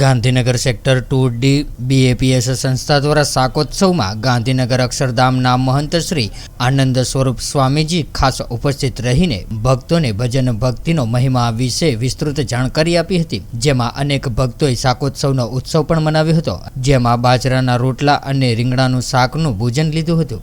Gandhinagar sector 2D BAPS સંસ્થા દ્વારા શાકોત્સવમાં ગાંધીનગર અક્ષરધામના મહંત શ્રી આનંદ સ્વરૂપ સ્વામીજી ખાસ ઉપસ્થિત રહીને ભક્તોને ભજન ભક્તિનો મહિમા વિશે વિસ્તૃત જાણકારી આપી હતી, જેમાં અનેક ભક્તોએ શાકોત્સવનો ઉત્સવ પણ મનાવ્યો હતો, જેમાં બાજરાના રોટલા અને રીંગણાનું શાકનું ભોજન લીધું હતું।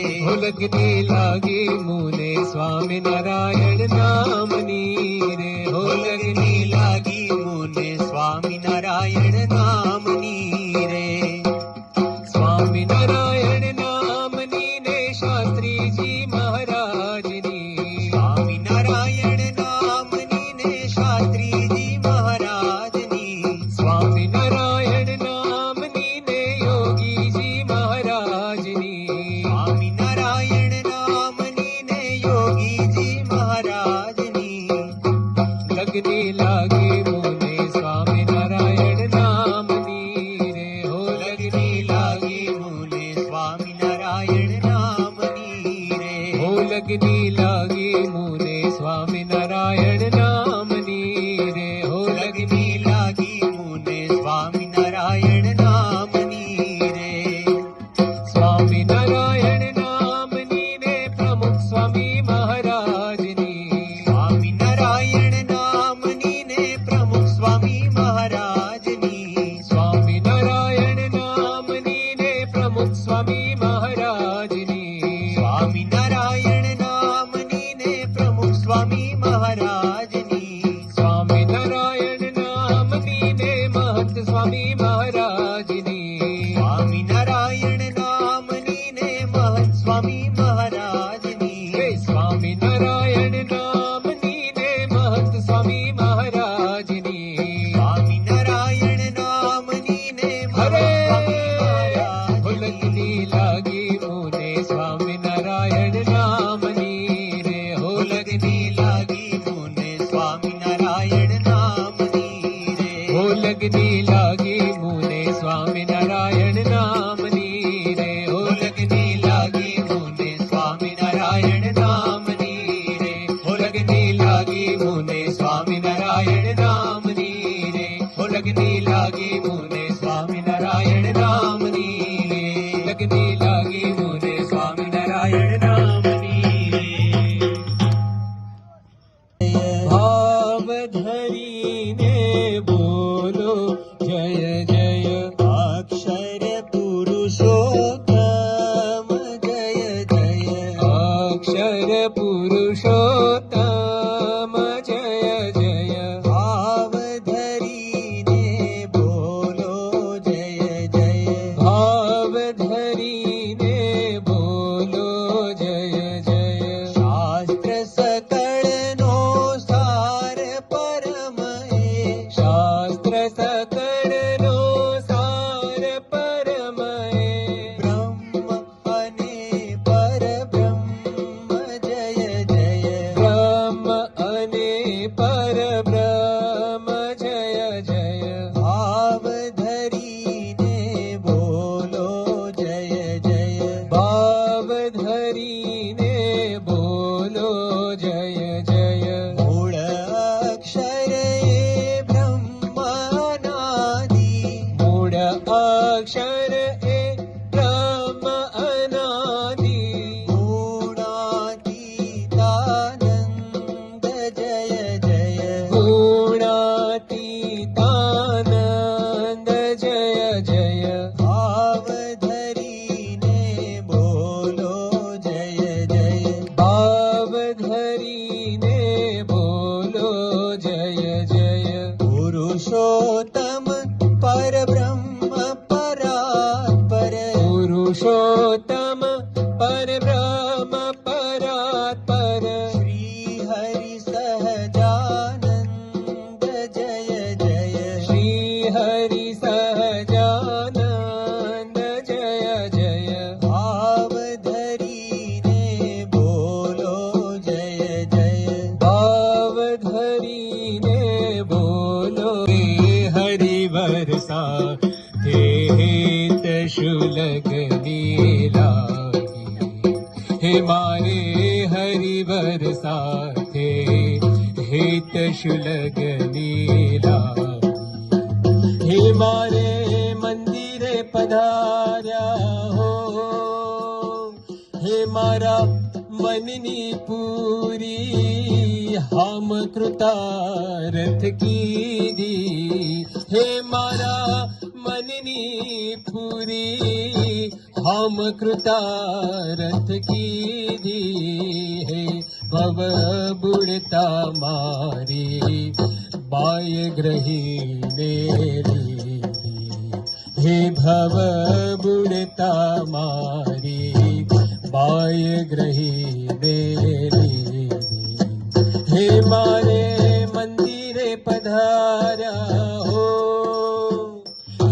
लगने लागे मुने स्वामी नारायण नामनी रे, हो लगने लागी मुने स्वामी नारायण नामनी रे। स्वामी नारायण नामनी ने शास्त्री जी महाराजनी, स्वामी नारायण नामनी ने शास्त्री जी महाराजनी, स्वामी नारायण नामनी ने योगी जी महाराजनी, स्वामी लगने लागे मुने स्वामी नारायण नामनी रे, हो लगने लागे मुने स्वामी नारायण नामनी रे, हो लगने लागे मुने स्वामी नारायण नामनी रे, हो लगने लागी मुने स्वामी नारायण नामनी रे। स्वामी नारायण नामनी ने प्रमुख स्वामी महाराजनी, स्वामी नारायण स्वामी नारायण नामनी ने प्रमुख स्वामी महाराजनी, स्वामी नारायण नामनी ने प्रमुख स्वामी महाराजनी, स्वामी नारायण नामनी ने महंत स्वामी महाराजनी, स्वामी नारायण नामनी ने महंत स्वामी महाराजनी, स्वामी नारायण नामनी ने महंत स्वामी महाराजनी, स्वामी नारायण नामनी ने लगने लागे मुने स्वामी नारायण नामनी रे, हो लगने लागी मुने स्वामी नारायण नामनी रे, हो लगने लागे मुने स्वामी नारायण नामनी रे, हो लगने लागे मुने स्वामी नारायण नामनी रे, हो लगने लागे मुने स्वामी नारायण नामनी रे, हो लगने लागे मुने स्वामी नारायण नामनी रे, लगने लागे मुने स्वामी नारायण नामनी रे। भाव धरीने बोलो जय जय अक्षर पुरुषोत्तम, जय जय अक्षर पुरुषोत्तम, जय जय भाव धरीने बोलो जय जय, भाव धरीने बोलो जय जय। शास्त्र सकळनो सार परम है, शास्त्र सकळनो सार परम है, ब्रह्म अने परब्रह्म, जय जय ब्रह्म अने परब्रह्म, जय जय भाव धरीने बोलो जय जय, भाव धरीने बोलो जय जय। मूळ अक्षर ए ब्रह्मानादि, मूळ अक्षर ए ब्रह्म अनादि, गुणातीतानंद, जय जय गुणातीतानंद, जय जय भाव धरीने बोलो जय जय, भाव धरीने बोलो जय जय। पुरुषोत्तम परब्रह्म परात्पर, पुरुषोत्तम परब्रह्म परात्पर, श्री हरि सहजानंद, जय जय श्री हरि सहजानंद, जय जय भाव धरी साथे हेत शुलगनी लागी हे मारे हरिवर साथे हेत शुलगनी लागी हे मारे मंदिरे पधार्या हो हे मारा मननी पूरी हम कृतार्थ कीधी हे मारा मननी पूरी हम कृतार्थ कीधी हे भव बुड़ता मारी बाय ग्रही मेरी हे भव बुड़ता मारी बाय ग्रही मेरी हे मारे मंदिरे पधार्या हो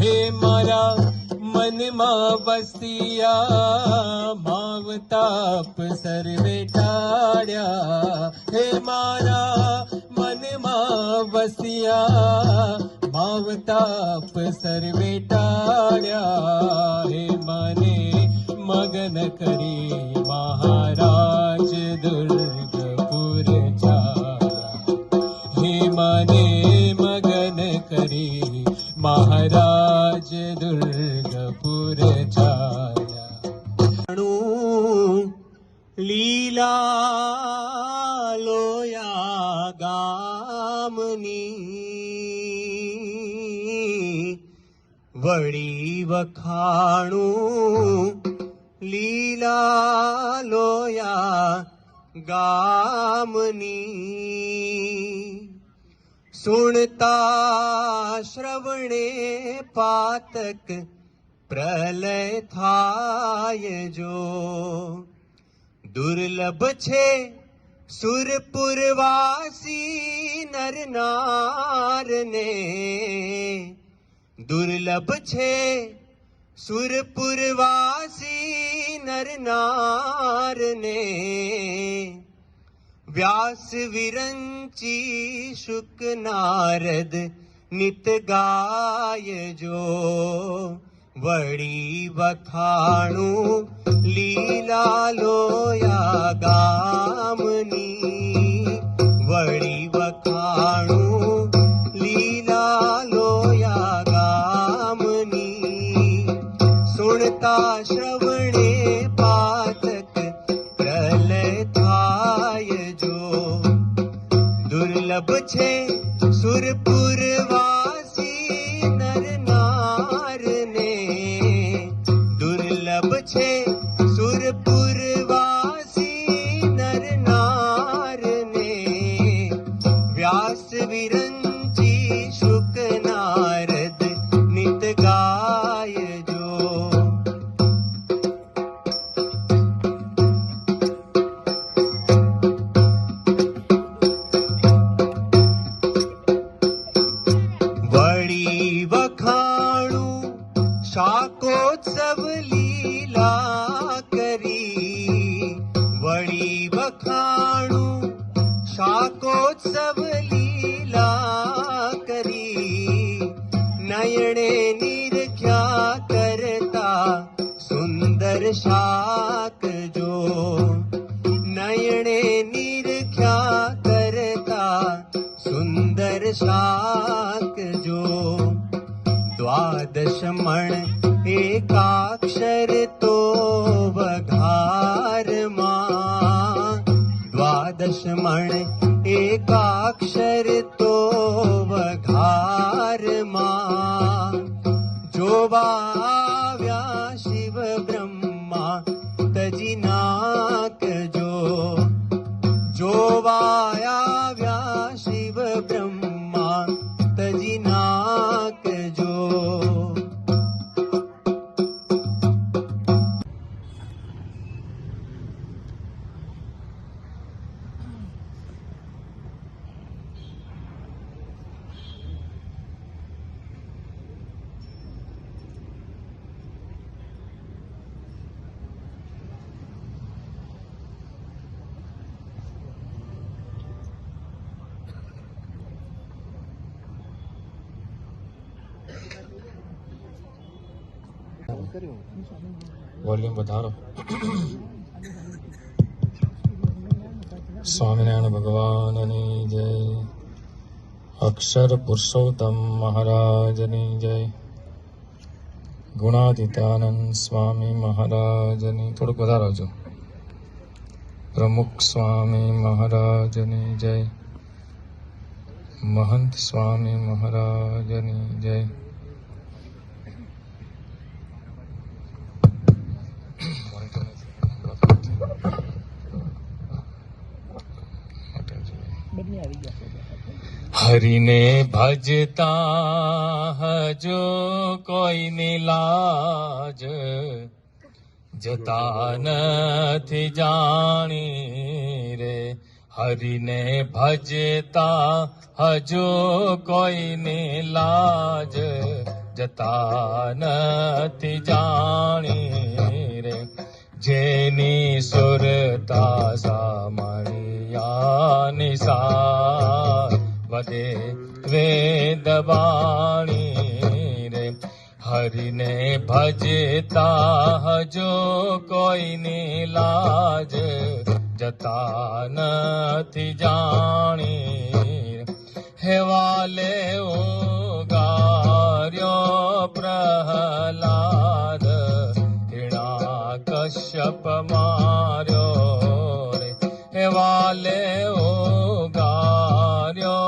हे मारा मन માં વસ્યા માવતાપ સર્વે ટાળ્યા હે મારા મનમાં વસ્યા માવતાપ સર્વે ટાળ્યા હે મને મગન કરી મહારાજ દુર્ગપુર જાયા હે મને મગન કરી મહારાજ દુર્ગપુર જાયા લીલા લોયા ગામની વળી વખાણું લીલા લોયા ગામની સુણતા શ્રવણે પાતક પ્રલય થાય જો દુર્લભ છે સુરપુરવાસી નર નારને દુર્લભ છે સુરપુરવાસી નર નારને વ્યાસ વિરંચી શુક નારદ નિત ગાયજો વળી વખાણું લીલા લોયા ગામની વળી વખાણું લીલા લોયા ગામની સુણતા શ્રવણે પાતક પ્રલય થાય જો દુર્લભ છે સુરપુરવાસી નર નારને દુર્લભ છે સુરપુરવાસી નર નારને વ્યાસ વિરંચી શુક નારદ નિત ગાયજો વળી વખાણું શાકોત્સવ લીલા કરી વળી વખાણું શાકોત્સવ લીલા કરી નયણે નિરખ્યા કરતા સુંદર શાક જો નયણે નિરખ્યા કરતા સુંદર શાક જો द्वादश मण एकाक्षर तो वघार मां द्वादश मण एकाक्षर तो वघार मां जोवा આવ્યા शिव ब्रह्मा तजी नाक जो जोवा આવ્યા शिव ब्रह्मा तजी नाक जो વોલ્યુમ વધારો. સ્વામિનારાયણ ભગવાનની જય. અક્ષર પુરુષોત્તમ મહારાજની જય. ગુણાતીતાનંદ સ્વામી મહારાજની. થોડુંક વધારો છો. પ્રમુખ સ્વામી મહારાજની જય. મહંત સ્વામી મહારાજની જય. હરિને ભજતા હજો કોઈની લાજ જતા નથી જાણી રે. હરિને ભજતા હજો કોઈની લાજ જતા નથી જાણી રે. જેની સુરતા સામણિયા નિસા વધે વેદ વાણી રે. હરિને ભજતા હજો કોઈની લાજ જતા નથી જાણી. હેવાલે ઉગાર્યો પ્રહલાદ કશ્યપ માર્યો રે. હેવાલે ઉગાર્યો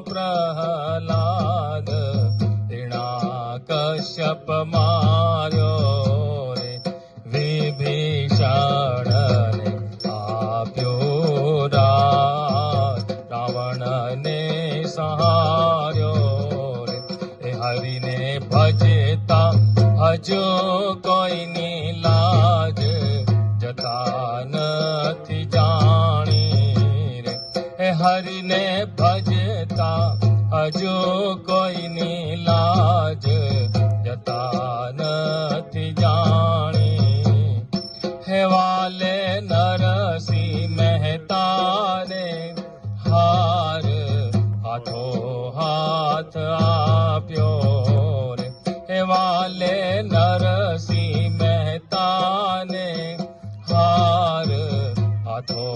પ્રહલાદ કશ્યપ માર્યો રે. વિભીષણને આપ્યો રાજ રાવણને સહાર્યો રે. હરિને ભજતા હજો કોઈની લાજ જતા નથી જાણી રે. હરિને ભજતા હજો કોઈની લાજ જતા નથી જાણી. હેવાલે નરસિંહ મહેતા ને હાર હાથો હાથ આપ્યો રે. હેવાલે નરસિંહ મહેતાને હાર હાથો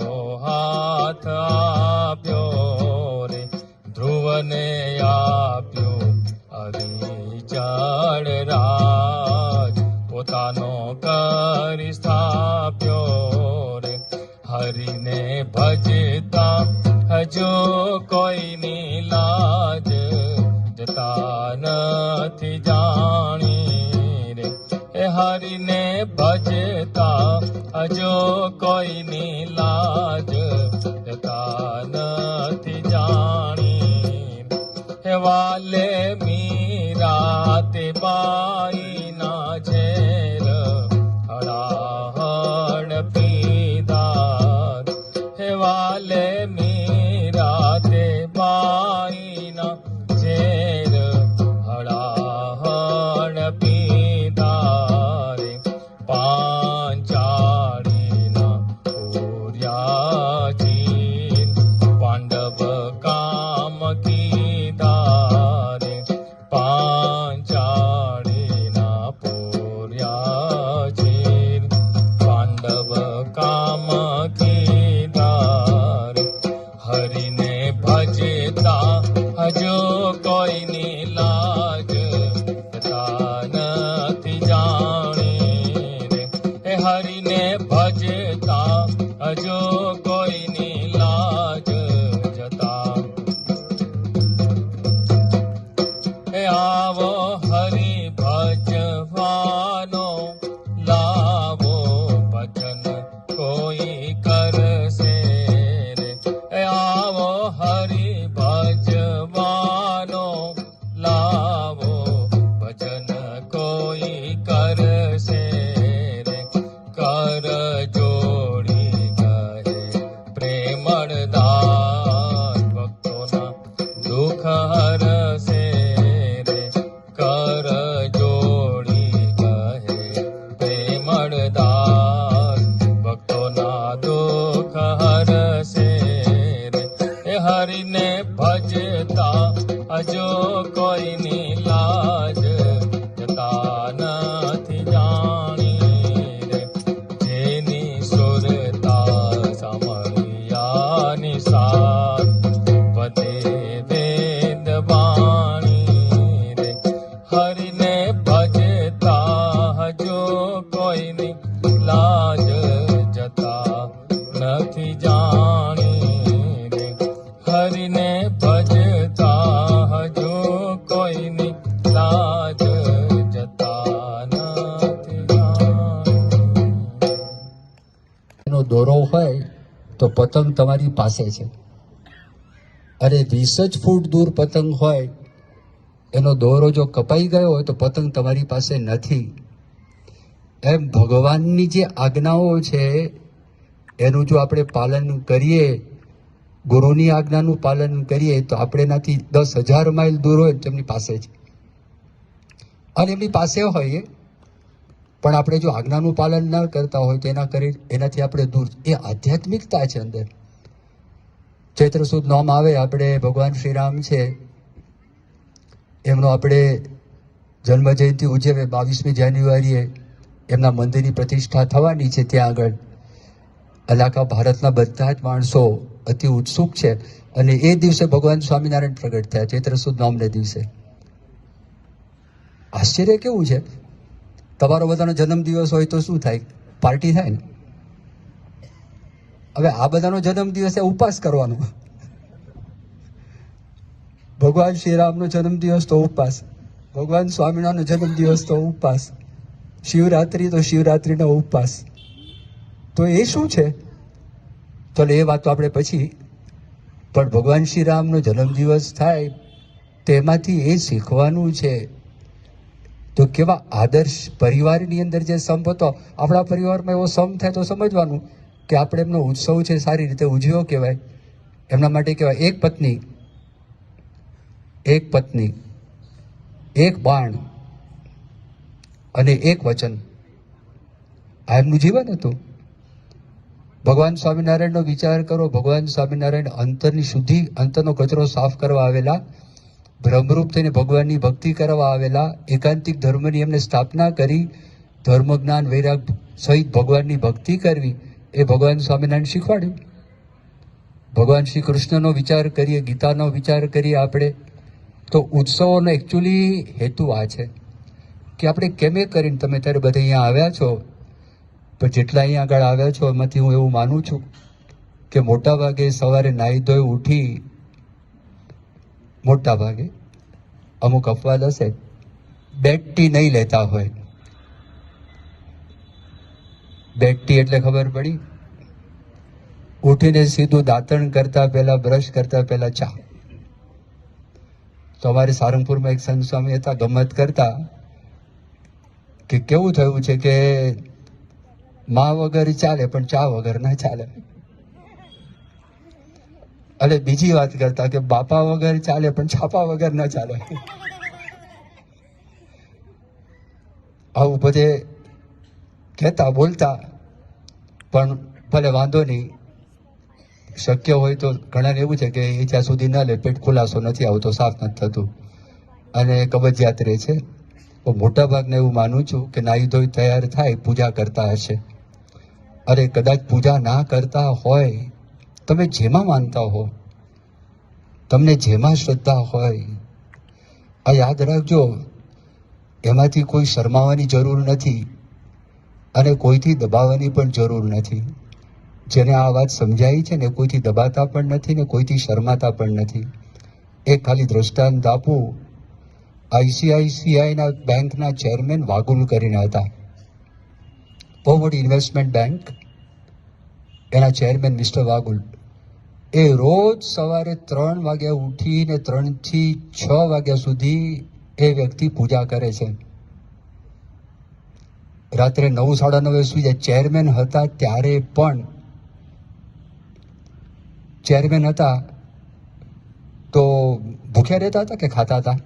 હાથ આપ્યો રે. ધ્રુવને આપ્યો અવિચળ રાજ પોતાનો કરી સ્થાપ્યો રે. હરિને ભજતા હજો કોઈની લાજ જતા નથી જાણી રે. હરિને ભજતા હજો કોઈની લાજ જતા નથી જાણી. વાલે મીરા તે બાઈના ઝેર હળાહળ પીધા. વાલે મીરા તે બાઈના ઝેર હળાહળ પીધા રે. પાંચાળીના પૂર્યા ચીર પાંડવ કામ કીધા રે. પાંચાળીના પૂર્યા ચીર પાંડવ કામ કીધા રે. હરિને ભજતા હજો કોઈની લાજ જતા હરિને ભજતા હજો કોઈની લાજ જતા નથી જાણી રે. હરિને ભજતા હજો કોઈની લાજ જતા નથી જાણી. એનો દોરો હોય તો પતંગ તમારી પાસે છે, અને 20 જ ફૂટ દૂર પતંગ હોય એનો દોરો જો કપાઈ ગયો હોય તો પતંગ તમારી પાસે નથી. એમ ભગવાનની જે આજ્ઞાઓ છે એનું જો આપણે પાલન કરીએ, ગુરુની આજ્ઞાનું પાલન કરીએ તો આપણે એનાથી 10,000 માઇલ દૂર હોય તેમની પાસે છે, અને એમની પાસે હોઈએ પણ આપણે જો આજ્ઞાનું પાલન ન કરતા હોય તો એનાથી આપણે દૂર. એ આધ્યાત્મિકતા છે અંદર. ચૈત્ર સુદ નોમ આવે, આપણે ભગવાન શ્રી રામ છે એમનો આપણે જન્મ જયંતિ ઉજવે 22મી જાન્યુઆરીએ એમના મંદિરની પ્રતિષ્ઠા થવાની છે. ત્યાં આગળ આખા ભારતના બધા જ માણસો અતિ ઉત્સુક છે, અને એ દિવસે ભગવાન સ્વામિનારાયણ પ્રગટ થયા, ચૈત્ર સુદ નોમને દિવસે. આશ્ચર્ય કેવું છે, તમારો બધાનો જન્મદિવસ હોય તો શું થાય? પાર્ટી થાય ને. હવે આ બધાનો જન્મદિવસ ઉપવાસ કરવાનો. ભગવાન શ્રીરામનો જન્મદિવસ તો ઉપવાસ, ભગવાન સ્વામિનારાયણનો જન્મદિવસ તો ઉપવાસ, શિવરાત્રિ તો શિવરાત્રિનો ઉપવાસ. તો એ શું છે? ચલો એ વાત તો આપણે પછી, પણ ભગવાન શ્રીરામનો જન્મદિવસ થાય તેમાંથી એ શીખવાનું છે. તો કેવા આદર્શ પરિવારની અંદર જે સંપ હતો, આપણા પરિવારમાં એવો સંપ થાય તો સમજવાનું કે આપણે એમનો ઉત્સવ છે સારી રીતે ઉજવ્યો કહેવાય. એમના માટે કહેવાય એક પત્ની, એક બાણ અને એક વચન. આ એમનું જીવન હતું. ભગવાન સ્વામિનારાયણનો વિચાર કરો. ભગવાન સ્વામિનારાયણ અંતરની શુદ્ધિ, અંતરનો કચરો સાફ કરવા આવેલા, બ્રહ્મરૂપ થઈને ભગવાનની ભક્તિ કરવા આવેલા, એકાંતિક ધર્મની એમને સ્થાપના કરી, ધર્મ જ્ઞાન વૈરાગ સહિત ભગવાનની ભક્તિ કરવી, એ ભગવાન સ્વામિનારાયણ શીખવાડ્યું. ભગવાન શ્રી કૃષ્ણનો વિચાર કરીએ, ગીતાનો વિચાર કરીએ આપણે, તો ઉત્સવોનો એકચ્યુઅલી હેતુ આ છે કે આપણે કેમે કરીને, તમે ત્યારે બધા અહીંયા આવ્યા છો, પણ જેટલા અહીંયા આગળ આવ્યા છો એમાંથી હું એવું માનું છું કે મોટા ભાગે સવારે નાહી ધોઈ ઉઠી, મોટા ભાગે અમુક અપવાદ હશે, બેડ ટી નહીં લેતા હોય. બેડ ટી એટલે ખબર પડી, ઉઠીને સીધું દાંતણ કરતા પહેલા, બ્રશ કરતા પહેલા ચા. તો અમારે સારંગપુરમાં એક સંત સ્વામી હતા, ગમત કરતા કે કેવું થયું છે કે મા વગર ચાલે પણ ચા વગર ના ચાલે. અને બીજી વાત કરતા કે બાપા વગર ચાલે પણ છાપા વગર ના ચાલે. આવું બધે કહેતા બોલતા, પણ ભલે વાંધો નહીં, શક્ય હોય તો ઘણાને એવું છે કે એ જ્યાં સુધી ના લે પેટ ખુલાસો નથી આવતો, સાફ નથી થતું અને કબજિયાત રહે છે. તો મોટા ભાગને એવું માનું છું કે નાહી ધોઈ તૈયાર થાય, પૂજા કરતા હશે. અરે કદાચ પૂજા ના કરતા હોય, તમે જેમાં માનતા હો, તમને જેમાં શ્રદ્ધા હોય, આ યાદ રાખજો, એમાંથી કોઈ શરમાવાની જરૂર નથી અને કોઈથી દબાવવાની પણ જરૂર નથી. જેને આ વાત સમજાય છે ને કોઈથી દબાતા પણ નથી ને કોઈથી શરમાતા પણ નથી. એક ખાલી દ્રષ્ટાંત આપું. ICICIના બેંકના ચેરમેન વાગુલ કરીને હતા, બહુ મોટી ઇન્વેસ્ટમેન્ટ બેંક, એના ચેરમેન મિસ્ટર વાગુલ. એ રોજ સવારે 3 વાગ્યા ઉઠીને 3 થી 6 વાગ્યા સુધી એ વ્યક્તિ પૂજા કરે છે. રાત્રે 9, 9:30 સુઈ જાય. ચેરમેન હતા ત્યારે પણ, ચેરમેન હતા તો ભૂખ્યા રહેતા હતા કે ખાતા હતા?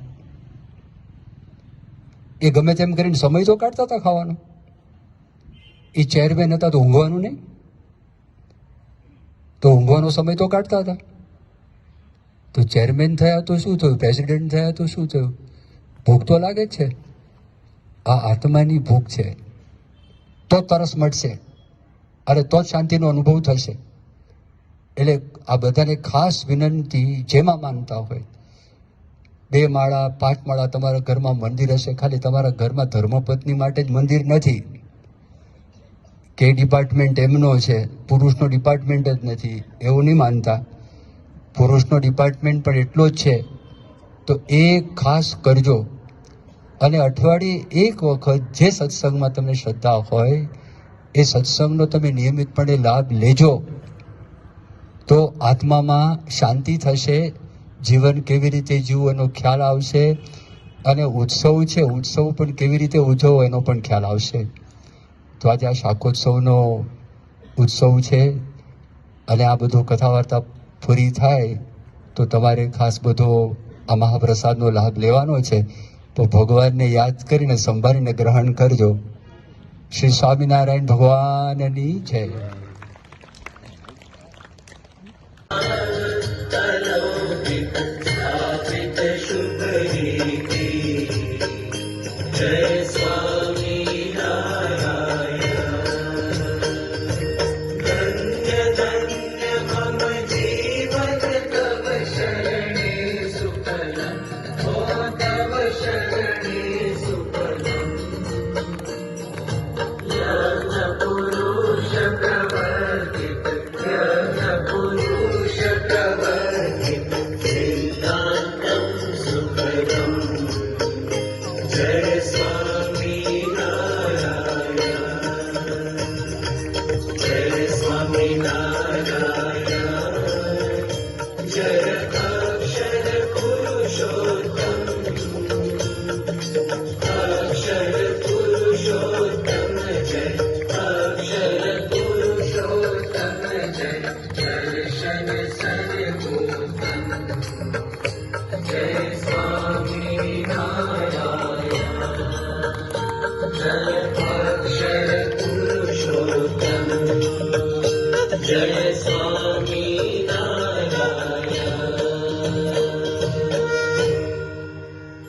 એ ગમે તેમ કરીને સમય તો કાઢતા હતા ખાવાનો. એ ચેરમેન હતા તો ઊંઘવાનું નહીં, તો ઊંઘવાનો સમય તો કાઢતા હતા. તો ચેરમેન થયા તો શું થયું? પ્રેસિડેન્ટ થયા તો શું થયું? ભૂખ તો લાગે જ છે. આ આત્માની ભૂખ છે, તો તરસ મળશે, અરે તો જ શાંતિનો અનુભવ થશે. એટલે આ બધાને ખાસ વિનંતી, જેમાં માનતા હોય, 2 માળા 5 માળા તમારા ઘરમાં મંદિર હશે, ખાલી તમારા ઘરમાં ધર્મપત્ની માટે જ મંદિર નથી કે ડિપાર્ટમેન્ટ એમનો છે, પુરુષનો ડિપાર્ટમેન્ટ જ નથી, એવું નહીં માનતા. પુરુષનો ડિપાર્ટમેન્ટ પણ એટલો જ છે. તો એ ખાસ કરજો. અને અઠવાડિયે એક વખત જે સત્સંગમાં તમને શ્રદ્ધા હોય એ સત્સંગનો તમે નિયમિતપણે લાભ લેજો, તો આત્મામાં શાંતિ થશે, જીવન કેવી રીતે જીવવું એનો ખ્યાલ આવશે, અને ઉત્સવ છે, ઉત્સવ પણ કેવી રીતે ઉજવવો એનો પણ ખ્યાલ આવશે. તો આજે આ શાકોત્સવનો ઉત્સવ છે, અને આ બધું કથા વાર્તા પૂરી થાય તો તમારે ખાસ બધો આ મહાપ્રસાદનો લાભ લેવાનો છે. તો ભગવાનને યાદ કરીને સંભાળીને ગ્રહણ કરજો. શ્રી સ્વામિનારાયણ ભગવાનની જય.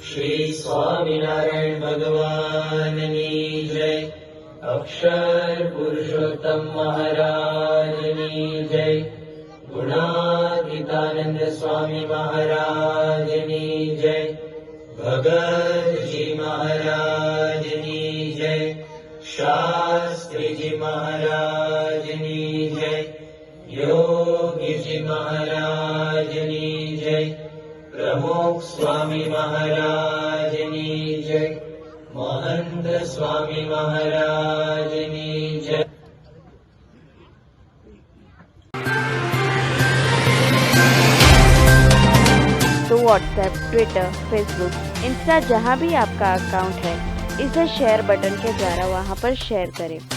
श्री स्वामिनारायण भगवाननी जय. अक्षर पुरुषोत्तम महाराजनी जय. गुणातीतानंद स्वामी महाराजनी जय. भगतजी महाराजनी जय. शास्त्रीजी महाराजनी जय. योगीजी महाराजनी जय. प्रमुख स्वामी महाराजनी जय. महंत स्वामी महाराजनी जय. तो व्हाट्सएप, ट्विटर, फेसबुक, इंस्टा जहाँ भी आपका अकाउंट है, इसे शेयर बटन के द्वारा वहाँ पर शेयर करें